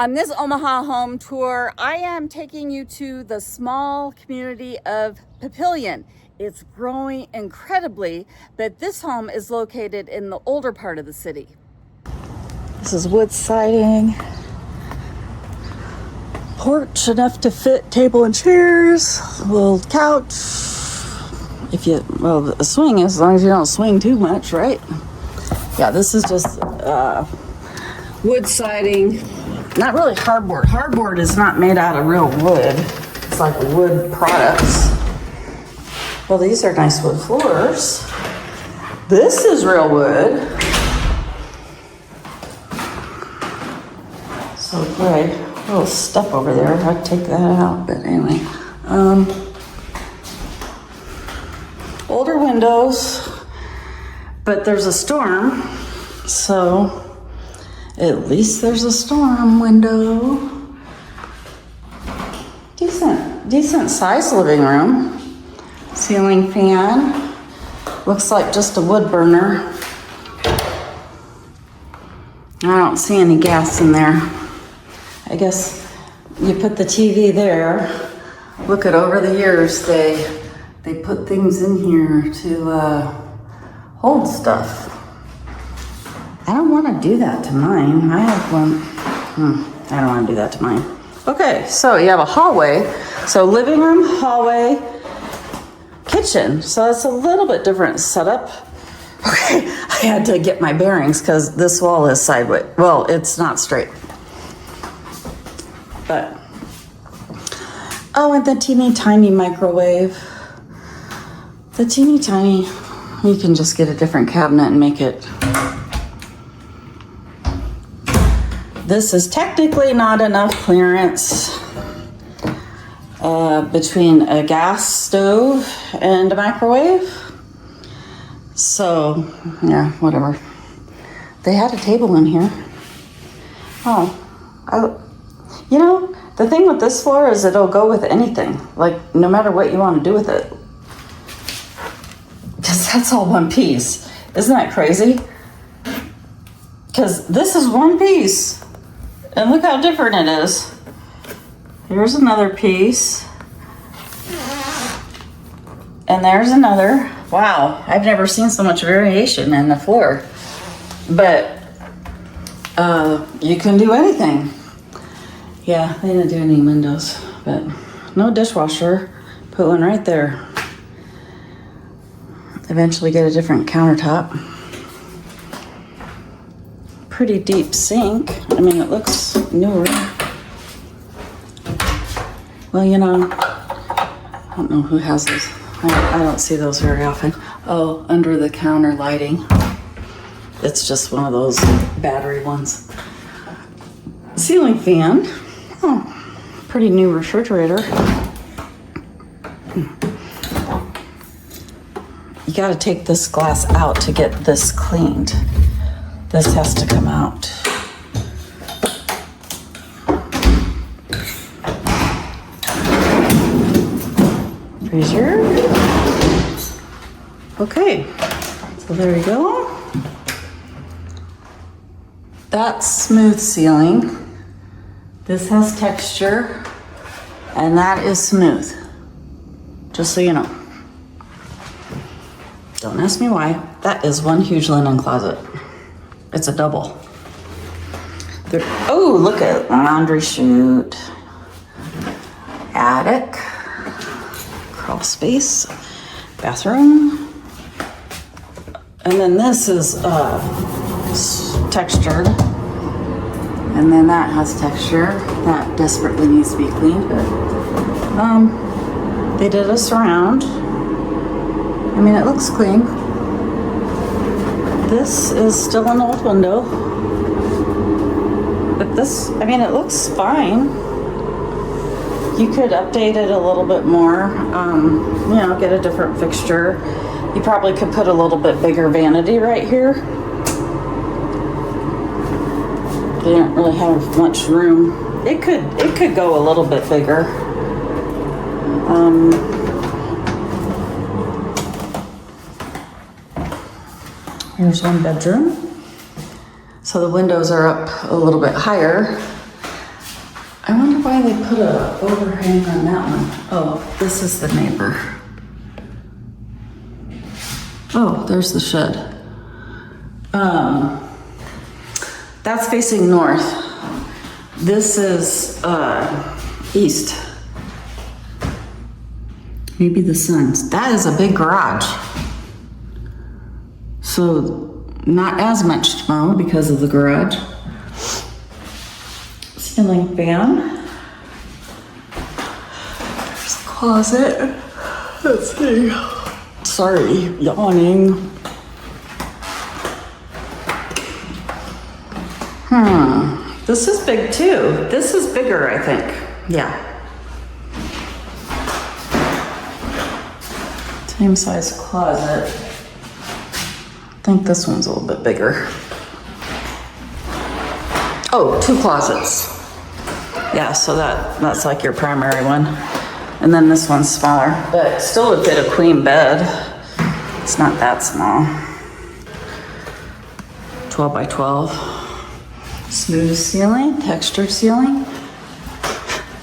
On this Omaha Home Tour, I am taking you to the small community of Papillion. It's growing incredibly, but this home is located in the older part of the city. This is wood siding. Porch enough to fit table and chairs, a little couch. A swing, as long as you don't swing too much, right? Yeah, this is just wood siding. Not really hardboard. Hardboard is not made out of real wood. It's like wood products. Well, these are nice wood floors. This is real wood. So great. A little step over there. I'd take that out, but anyway. Older windows, but there's a storm, so at least there's a storm window. Decent sized living room. Ceiling fan. Looks like just a wood burner. I don't see any gas in there. I guess you put the TV there. Look at over the years, they put things in here to hold stuff. I don't want to do that to mine. I have one. I don't want to do that to mine. Okay, so you have a hallway. So living room, hallway, kitchen. So that's a little bit different setup. Okay, I had to get my bearings because this wall is sideways. Well, it's not straight. But, oh, and the teeny tiny microwave. The teeny tiny, you can just get a different cabinet and make it. This is technically not enough clearance between a gas stove and a microwave. So, yeah, whatever. They had a table in here. You know, the thing with this floor is it'll go with anything. Like, no matter what you want to do with it. Because that's all one piece. Isn't that crazy? Because this is one piece. And look how different it is. Here's another piece. And there's another. Wow, I've never seen so much variation in the floor. But you can do anything. Yeah, they didn't do any windows, but no dishwasher. Put one right there. Eventually get a different countertop. Pretty deep sink. I mean, it looks newer. Well, you know, I don't know who has those. I don't see those very often. Oh, under the counter lighting. It's just one of those battery ones. Ceiling fan. Oh, pretty new refrigerator. You got to take this glass out to get this cleaned. This has to come out. Freezer. Okay, so there you go. That's smooth ceiling. This has texture, and that is smooth. Just so you know. Don't ask me why. That is one huge linen closet. It's a double. Oh, look at laundry chute. Attic. Crawl space. Bathroom. And then this is textured. And then that has texture. That desperately needs to be cleaned, but they did a surround. I mean, it looks clean. This is still an old window. But this, I mean, it looks fine. You could update it a little bit more, you know, get a different fixture. You probably could put a little bit bigger vanity right here. They don't really have much room. It could go a little bit bigger. Here's one bedroom. So the windows are up a little bit higher. why they put a overhang on that one. Oh, this is the neighbor. Oh, there's the shed. That's facing north. This is east. Maybe the sun's. That is a big garage. So not as much tomorrow because of the garage. Ceiling fan. There's a closet. Let's see. Sorry, yawning. This is big too. This is bigger, I think. Yeah. Same size closet. I think this one's a little bit bigger. Oh, 2 closets. Yeah, so that's like your primary one. And then this one's smaller, but still would fit a queen bed. It's not that small. 12 by 12. Smooth ceiling, textured ceiling.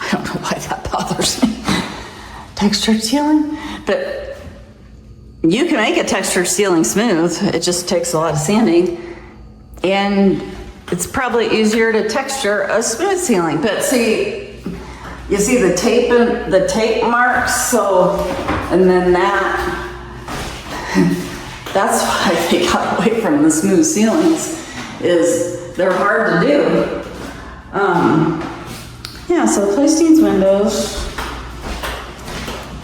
I don't know why that bothers me. Textured ceiling, but you can make a textured ceiling smooth. It just takes a lot of sanding, and it's probably easier to texture a smooth ceiling. But see, you see the tape marks. So, and then that's why they got away from the smooth ceilings. They're hard to do. Yeah, so the place needs windows,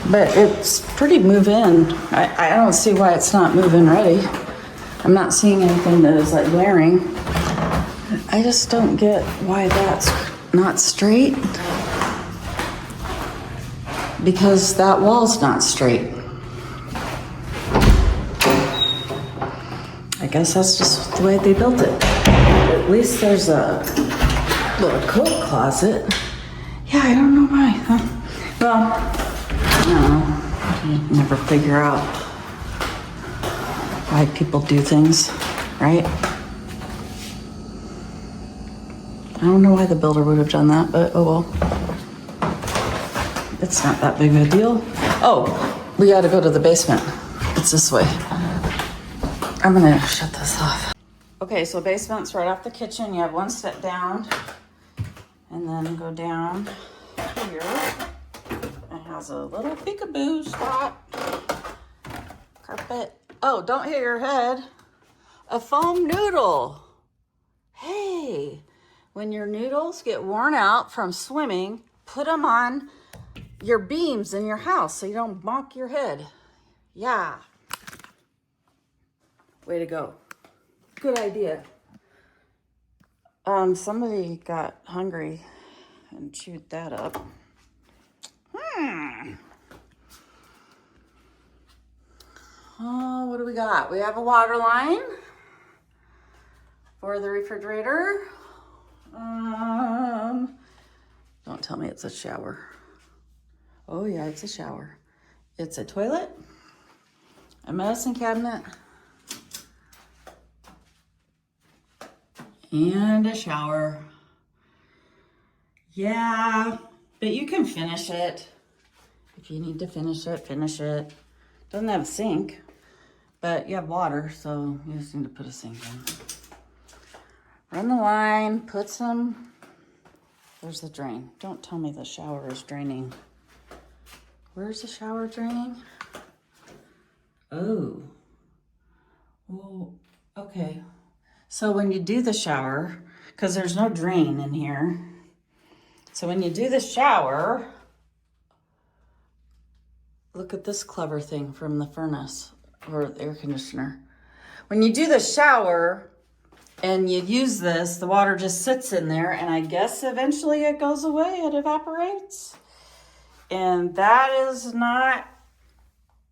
but it's pretty move-in. I don't see why it's not move-in ready. I'm not seeing anything that is like glaring. I just don't get why that's not straight, because that wall's not straight. I guess that's just the way they built it. At least there's a little coat closet. Yeah, I don't know why, huh? Well, I don't know. You never figure out why people do things, right? I don't know why the builder would have done that, but oh well. It's not that big of a deal. Oh, we gotta go to the basement. It's this way. I'm gonna shut this off. Okay, so basement's right off the kitchen. You have 1 step down and then go down here. It has a little peekaboo spot. Carpet. Oh, don't hit your head. A foam noodle. Hey, when your noodles get worn out from swimming, put them on your beams in your house so you don't bonk your head. Yeah. Way to go. Good idea. Somebody got hungry and chewed that up. Oh, what do we got? We have a water line for the refrigerator. Don't tell me it's a shower. Oh yeah, it's a shower. It's a toilet, a medicine cabinet, and a shower. Yeah, but you can finish it. If you need to finish it, finish it. Doesn't have a sink, but you have water, so you just need to put a sink in. Run the line, put some, there's the drain. Don't tell me the shower is draining. Where's the shower draining? Oh, well, okay. So when you do the shower, because there's no drain in here, so when you do the shower, look at this clever thing from the furnace or the air conditioner. When you do the shower and you use this, the water just sits in there, and I guess eventually it goes away, it evaporates. And that is not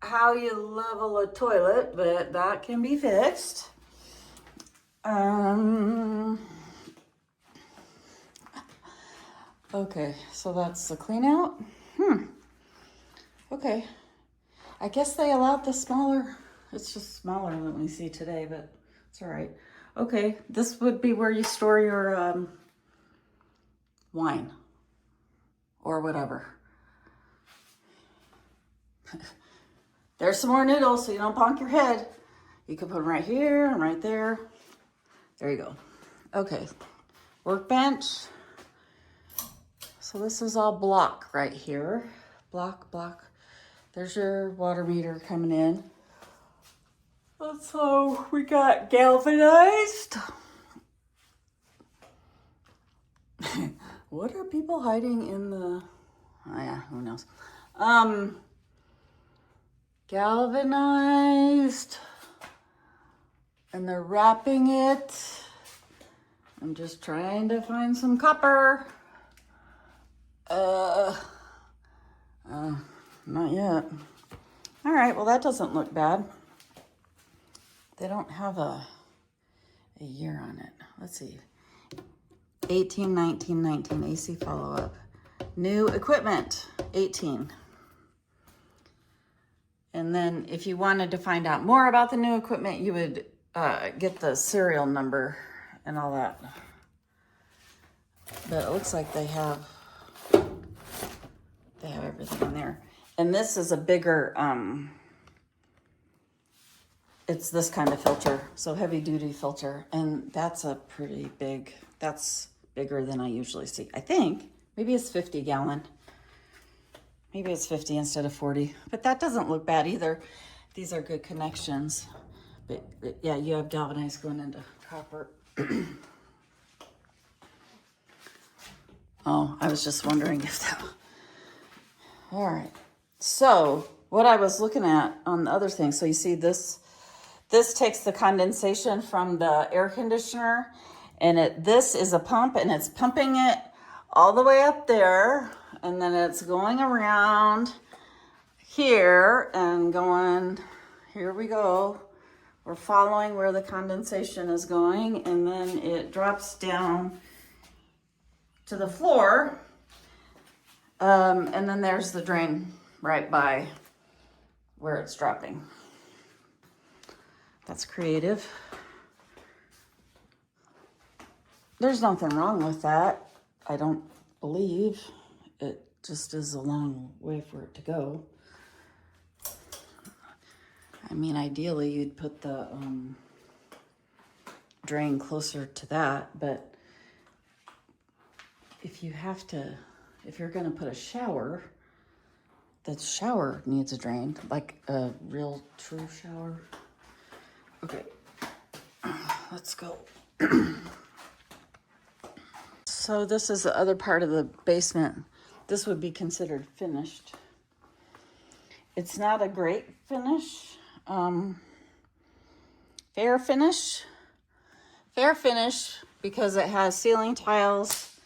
how you level a toilet, but that can be fixed. Okay, so that's the clean out. Okay. I guess they allowed the smaller. It's just smaller than we see today, but it's all right. Okay, this would be where you store your wine. or whatever. There's some more noodles so you don't bonk your head. You can put them right here and right there. There you go. Okay, workbench. So this is all block right here. Block. There's your water meter coming in. So we got galvanized. What are people hiding in the, oh yeah, who knows. Galvanized. And they're wrapping it. I'm just trying to find some copper. Not yet. All right, well that doesn't look bad. They don't have a year on it. Let's see. 18, 19, 19, AC follow-up. New equipment, 18. And then if you wanted to find out more about the new equipment, you would get the serial number and all that. But it looks like they have everything in there. And this is a bigger, it's this kind of filter, so heavy duty filter. And that's a pretty big, that's bigger than I usually see. I think, maybe it's 50 gallon. Maybe it's 50 instead of 40, but that doesn't look bad either. These are good connections. But yeah, you have galvanized going into copper. Oh, I was just wondering if that, all right. So what I was looking at on the other thing, so you see this takes the condensation from the air conditioner, and this is a pump, and it's pumping it all the way up there, and then it's going around here and going, here we go. We're following where the condensation is going, and then it drops down to the floor, and then there's the drain right by where it's dropping. That's creative. There's nothing wrong with that. I don't believe. It just is a long way for it to go. I mean, ideally you'd put the drain closer to that, but if you're gonna put a shower, the shower needs a drain, like a real true shower. Okay, let's go. So this is the other part of the basement. This would be considered finished. It's not a great finish. Fair finish because it has ceiling tiles,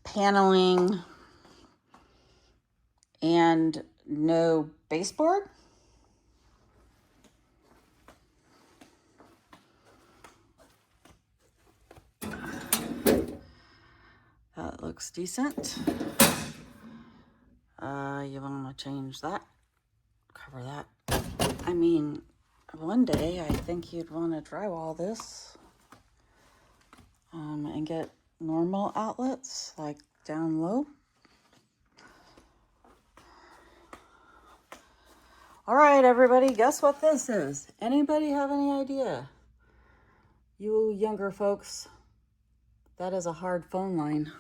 paneling, and no baseboard. That looks decent. You want to change that, cover that. I mean, one day I think you'd want to drywall this and get normal outlets like down low. All right, everybody, guess what this is? Anybody have any idea? You younger folks, that is a hard phone line.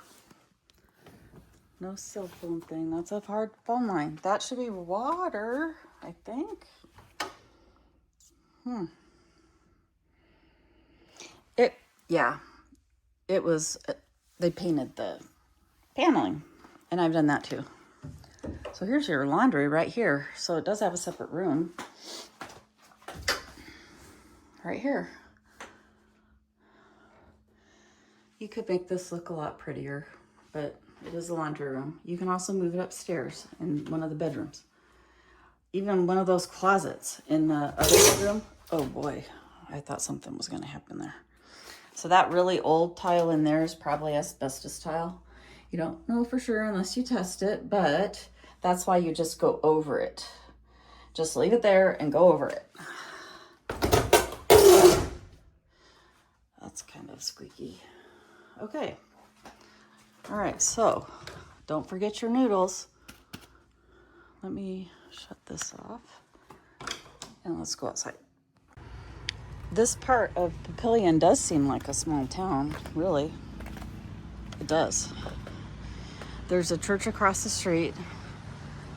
No cell phone thing, that's a hard phone line. That should be water, I think. It was, they painted the paneling, and I've done that too. So here's your laundry right here. So it does have a separate room. Right here. You could make this look a lot prettier, but it is a laundry room. You can also move it upstairs in one of the bedrooms. Even one of those closets in the other bedroom. Oh boy, I thought something was gonna happen there. So that really old tile in there is probably asbestos tile. You don't know for sure unless you test it, but that's why you just go over it. Just leave it there and go over it. That's kind of squeaky. Okay. All right, so don't forget your noodles. Let me shut this off and let's go outside. This part of Papillion does seem like a small town, really. It does. There's a church across the street,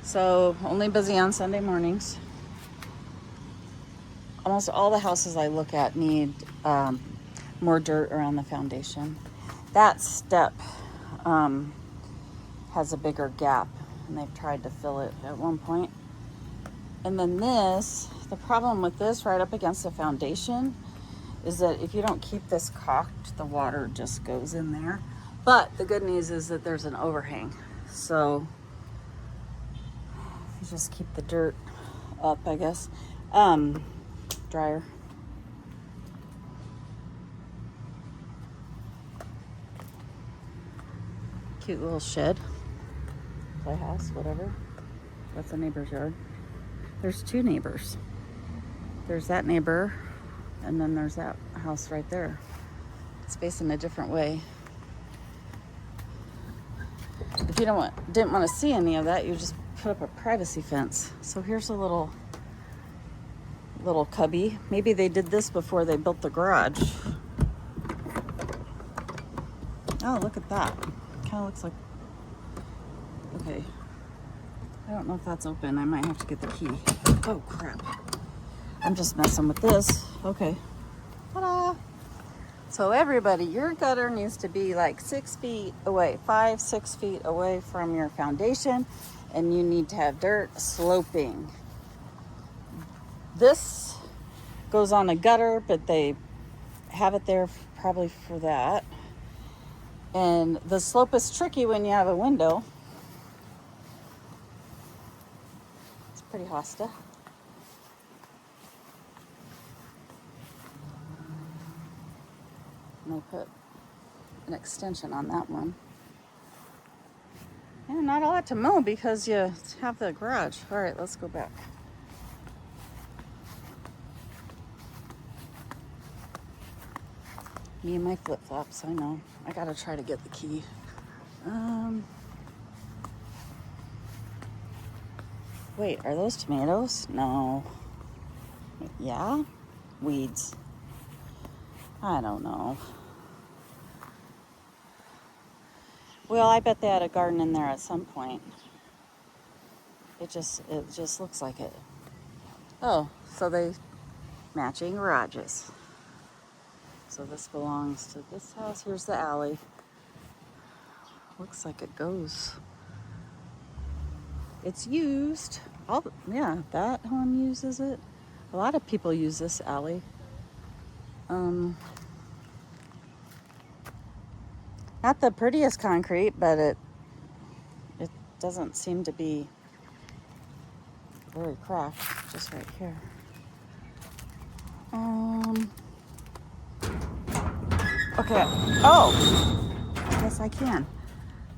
so only busy on Sunday mornings. Almost all the houses I look at need more dirt around the foundation. That step has a bigger gap, and they've tried to fill it at one point. And then this, the problem with this right up against the foundation is that if you don't keep this caulked, the water just goes in there. But the good news is that there's an overhang. So you just keep the dirt up, I guess. Dryer. Cute little shed. Playhouse, whatever. That's the neighbor's yard. There's two neighbors. There's that neighbor, and then there's that house right there. It's facing a different way. If you didn't want to see any of that, you just put up a privacy fence. So here's a little cubby. Maybe they did this before they built the garage. Oh, look at that. Kind of looks like, okay. I don't know if that's open. I might have to get the key. Oh, crap. I'm just messing with this. Okay. Ta-da! So everybody, your gutter needs to be like 6 feet away, 5-6 feet away from your foundation, and you need to have dirt sloping. This goes on a gutter, but they have it there probably for that. And the slope is tricky when you have a window. It's pretty hosta. And I put an extension on that one. And not a lot to mow because you have the garage. All right, let's go back. Me and my flip-flops, I know. I gotta try to get the key. Wait, are those tomatoes? No. Yeah? Weeds. I don't know. Well, I bet they had a garden in there at some point. It just looks like it. Oh, so they matching garages. So this belongs to this house. Here's the alley. Looks like it goes. It's used. Yeah, that home uses it. A lot of people use this alley. Not the prettiest concrete, but it doesn't seem to be very cracked. Just right here. Okay. Oh, I guess I can.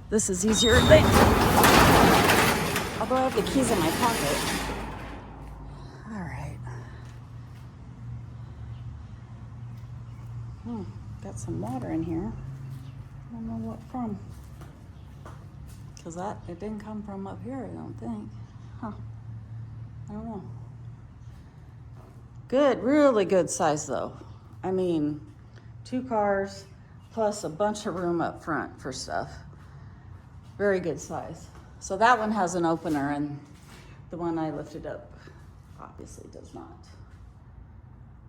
This is easier than. Although I have the keys in my pocket. All right. Got some water in here. I don't know what from. Because it didn't come from up here, I don't think. Huh. I don't know. Good, really good size though. I mean, 2 cars plus a bunch of room up front for stuff. Very good size. So that one has an opener, and the one I lifted up obviously does not.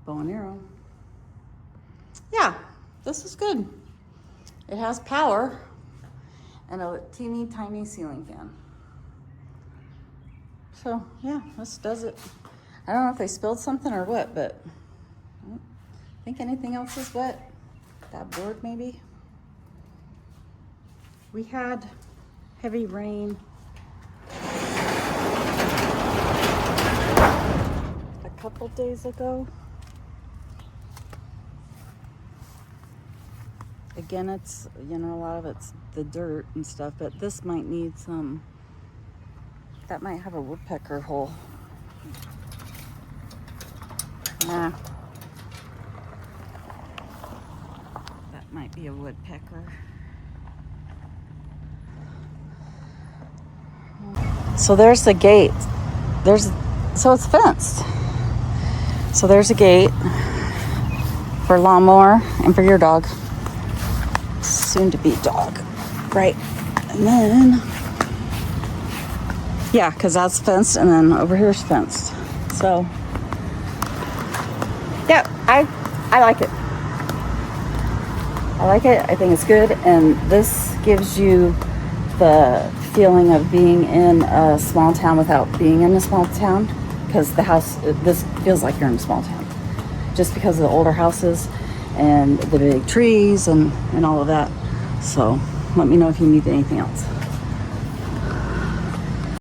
Bow and arrow. Yeah, this is good. It has power and a teeny tiny ceiling fan. So yeah, this does it. I don't know if they spilled something or what, but I don't think anything else is wet. That board maybe. We had heavy rain a couple days ago. Again, it's, a lot of it's the dirt and stuff, but this might need some, that might have a woodpecker hole. Nah. That might be a woodpecker. So there's the gate. So it's fenced. So there's a gate for lawnmower and for your dog. Soon to be dog. Right. And then, yeah, because that's fenced, and then over here's fenced. So, yeah, I like it. I like it. I think it's good, and this gives you the feeling of being in a small town without being in a small town, because this feels like you're in a small town, just because of the older houses and the big trees and all of that. So let me know if you need anything else.